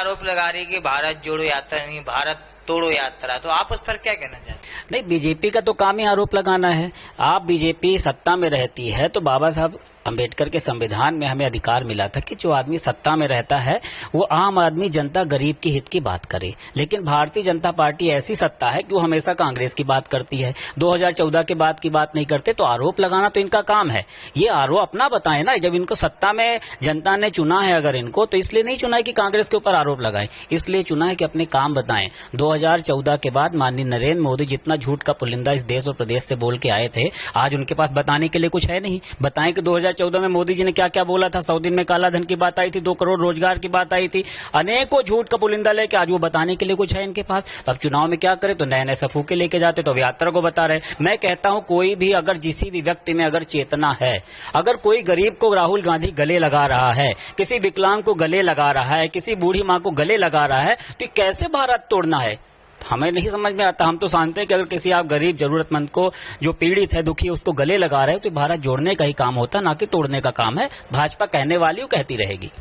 आरोप लगा रही है कि भारत जोड़ो यात्रा नहीं, भारत तोड़ो यात्रा, तो आप उस पर क्या कहना चाहते हैं? नहीं, बीजेपी का तो काम ही आरोप लगाना है। आप बीजेपी सत्ता में रहती है तो बाबा साहब अंबेडकर के संविधान में हमें अधिकार मिला था कि जो आदमी सत्ता में रहता है वो आम आदमी, जनता, गरीब के हित की बात करे। लेकिन भारतीय जनता पार्टी ऐसी सत्ता है कि वो हमेशा कांग्रेस की बात करती है, 2014 के बाद की बात नहीं करते। तो आरोप लगाना तो इनका काम है। ये आरोप अपना बताएं ना, जब इनको सत्ता में जनता ने चुना है अगर इनको, तो इसलिए नहीं चुना है कि कांग्रेस के ऊपर आरोप लगाएं, इसलिए चुना है कि अपने काम बताएं। 2014 के बाद माननीय नरेंद्र मोदी जितना झूठ का पुलिंदा इस देश और प्रदेश से बोल के आए थे, आज उनके पास बताने के लिए कुछ है नहीं। बताएं कि 2014 में मोदी जी ने क्या क्या बोला था। 100 दिन में काला धन की बात आई थी, 2 करोड़ रोजगार की बात आई थी, अनेकों झूठ का पुलिंदा लेके आज वो बताने के लिए कुछ है इनके पास। तो अब चुनाव में क्या करे, तो नए नए सफूके लेके जाते, तो यात्रा को बता रहे। मैं कहता हूं कोई भी अगर किसी भी व्यक्ति में अगर चेतना है, अगर कोई गरीब को राहुल गांधी गले लगा रहा है, किसी विकलांग को गले लगा रहा है, किसी बूढ़ी मां को गले लगा रहा है, तो कैसे भारत तोड़ना है हमें नहीं समझ में आता। हम तो जानते हैं कि अगर किसी आप गरीब जरूरतमंद को, जो पीड़ित है, दुखी, उसको गले लगा रहे हैं, तो भारत जोड़ने का ही काम होता, ना कि तोड़ने का काम है। भाजपा कहने वाली वो कहती रहेगी।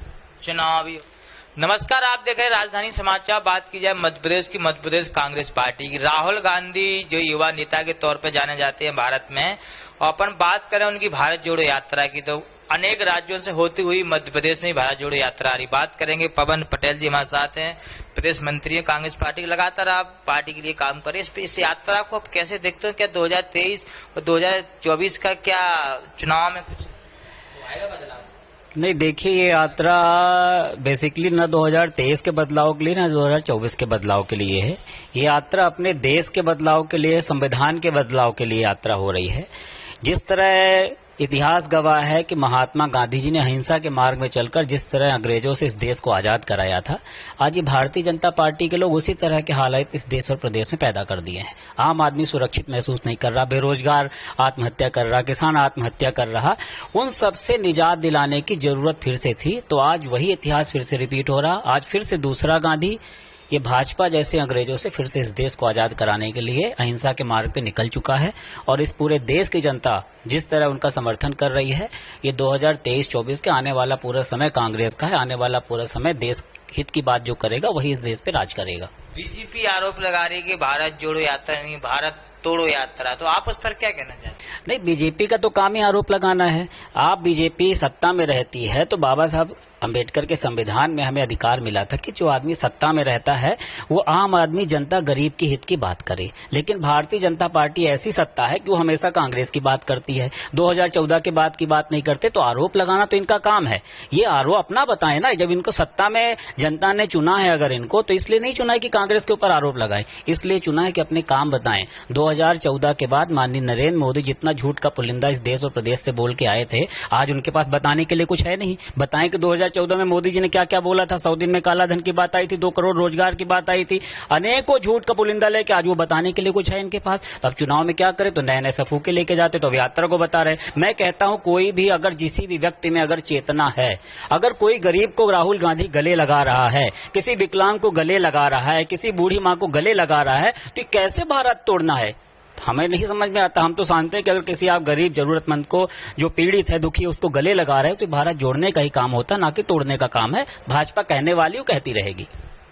चुनावी नमस्कार, आप देख रहे हैं राजधानी समाचार। बात की जाए मध्य प्रदेश कांग्रेस पार्टी की, राहुल गांधी जो युवा नेता के तौर पर जाने जाते हैं भारत में, और अपन बात करें उनकी भारत जोड़ो यात्रा की, तो अनेक राज्यों से होती हुई मध्य प्रदेश में भारत जोड़ो यात्रा आ रही। बात करेंगे पवन पटेल जी हमारे साथ हैं, प्रदेश मंत्री हैं कांग्रेस पार्टी के। लगातार आप पार्टी के लिए काम करें, इस यात्रा को आप कैसे देखते हो? क्या 2023 और 2024 का क्या चुनाव में कुछ आएगा बदलाव? नहीं, देखिए, ये यात्रा बेसिकली न 2023 के बदलाव के लिए न 2024 के बदलाव के लिए है। ये यात्रा अपने देश के बदलाव के लिए, संविधान के बदलाव के लिए यात्रा हो रही है। जिस तरह इतिहास गवाह है कि महात्मा गांधी जी ने अहिंसा के मार्ग में चलकर जिस तरह अंग्रेजों से इस देश को आजाद कराया था, आज ये भारतीय जनता पार्टी के लोग उसी तरह के हालात इस देश और प्रदेश में पैदा कर दिए हैं। आम आदमी सुरक्षित महसूस नहीं कर रहा, बेरोजगार आत्महत्या कर रहा, किसान आत्महत्या कर रहा। उन सबसे निजात दिलाने की जरूरत फिर से थी, तो आज वही इतिहास फिर से रिपीट हो रहा। आज फिर से दूसरा गांधी ये भाजपा जैसे अंग्रेजों से फिर से इस देश को आजाद कराने के लिए अहिंसा के मार्ग पे निकल चुका है, और इस पूरे देश की जनता जिस तरह उनका समर्थन कर रही है, ये 2023-24 के आने वाला पूरा समय कांग्रेस का है। आने वाला पूरा समय देश हित की बात जो करेगा वही इस देश पे राज करेगा। बीजेपी आरोप लगा रही है कि भारत जोड़ो यात्रा नहीं, भारत तोड़ो यात्रा, तो आप उस पर क्या कहना चाहते हैं? नहीं, बीजेपी का तो काम ही आरोप लगाना है। आप बीजेपी सत्ता में रहती है तो बाबा साहब अंबेडकर के संविधान में हमें अधिकार मिला था कि जो आदमी सत्ता में रहता है वो आम आदमी, जनता, गरीब के हित की बात करे। लेकिन भारतीय जनता पार्टी ऐसी सत्ता है कि वो हमेशा कांग्रेस की बात करती है, 2014 के बाद की बात नहीं करते। तो आरोप लगाना तो इनका काम है। ये आरोप अपना बताएं ना, जब इनको सत्ता में जनता ने चुना है अगर इनको, तो इसलिए नहीं चुना है कि कांग्रेस के ऊपर आरोप लगाएं, इसलिए चुना है कि अपने काम बताएं। 2014 के बाद माननीय नरेंद्र मोदी जितना झूठ का पुलिंदा इस देश और प्रदेश से बोल के आए थे, आज उनके पास बताने के लिए कुछ है नहीं। बताएं कि 2014 में मोदी जी ने क्या क्या बोला था। 100 दिन में काला धन की बात आई थी, 2 करोड़ रोजगार की बात आई थी, अनेकों झूठ का पुलिंदा लेके आज वो बताने के लिए कुछ है इनके पास। तो अब चुनाव में क्या करे, तो नए नए सफूके लेके जाते, तो यात्रा को बता रहे। मैं कहता हूं कोई भी अगर किसी भी व्यक्ति में अगर चेतना है, अगर कोई गरीब को राहुल गांधी गले लगा रहा है, किसी विकलांग को गले लगा रहा है, किसी बूढ़ी मां को गले लगा रहा है, तो कैसे भारत तोड़ना है हमें नहीं समझ में आता। हम तो जानते हैं कि अगर किसी आप गरीब जरूरतमंद को, जो पीड़ित है, दुखी, उसको गले लगा रहे हैं, तो भारत जोड़ने का ही काम होता, ना कि तोड़ने का काम है। भाजपा कहने वाली वो कहती रहेगी।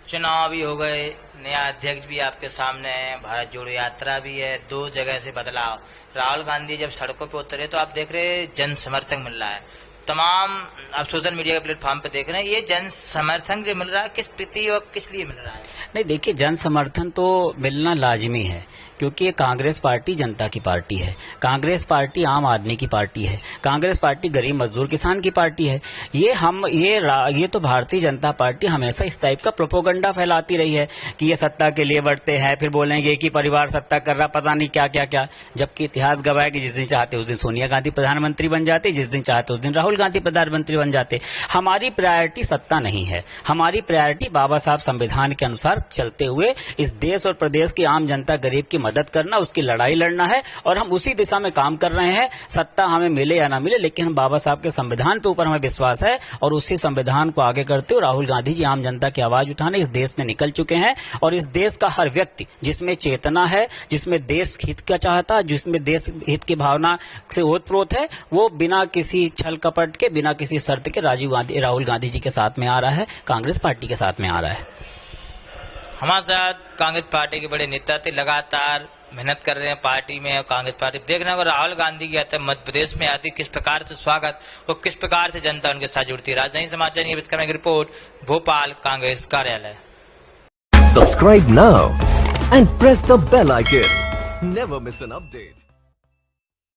चुनाव भी हो गए, नया अध्यक्ष भी आपके सामने है, भारत जोड़ो यात्रा भी है, 2 जगह से बदलाव। राहुल गांधी जब सड़कों पे उतरे तो आप देख रहे जन समर्थन मिल रहा है, तमाम आप सोशल मीडिया के प्लेटफॉर्म पे देख रहे हैं। ये जन समर्थन जो मिल रहा है, किस प्रति और किस लिए मिल रहा है? नहीं, देखिए, जन समर्थन तो मिलना लाजमी है, क्योंकि ये कांग्रेस पार्टी जनता की पार्टी है, कांग्रेस पार्टी आम आदमी की पार्टी है, कांग्रेस पार्टी गरीब मजदूर किसान की पार्टी है। ये तो भारतीय जनता पार्टी हमेशा इस टाइप का प्रोपोगंडा फैलाती रही है कि ये सत्ता के लिए बढ़ते हैं, फिर बोलेंगे कि परिवार सत्ता कर रहा, पता नहीं क्या क्या क्या। जबकि इतिहास गवाह है कि जिस दिन चाहते उस दिन सोनिया गांधी प्रधानमंत्री बन जाते, जिस दिन चाहते उस दिन राहुल गांधी प्रधानमंत्री बन जाते। हमारी प्रायोरिटी सत्ता नहीं है, हमारी प्रायोरिटी बाबा साहब संविधान के अनुसार चलते हुए इस देश और प्रदेश की आम जनता, गरीब की मदद करना, उसकी लड़ाई लड़ना है और हम उसी दिशा में काम कर रहे हैं। सत्ता हमें मिले या ना मिले, लेकिन हम बाबा साहब के संविधान पे ऊपर हमें विश्वास है और उसी संविधान को आगे करते हुए राहुल गांधी जी आम जनता की आवाज उठाने इस देश में निकल चुके हैं। और इस देश का हर व्यक्ति जिसमें चेतना है, जिसमें देश हित का चाहता है, जिसमें देश हित की भावना से ओतप्रोत है, वो बिना किसी छल कपट के, बिना किसी शर्त के राहुल गांधी जी के साथ में आ रहा है, कांग्रेस पार्टी के साथ में आ रहा है। हमारे साथ कांग्रेस पार्टी के बड़े नेता थे, लगातार मेहनत कर रहे हैं पार्टी में। और कांग्रेस पार्टी देखना होगा राहुल गांधी की आता है मध्य प्रदेश में आती, किस प्रकार से स्वागत और किस प्रकार से जनता उनके साथ जुड़ती है। राजधानी समाचार की रिपोर्ट, भोपाल कांग्रेस कार्यालय। Subscribe now and press the bell icon. Never miss an update.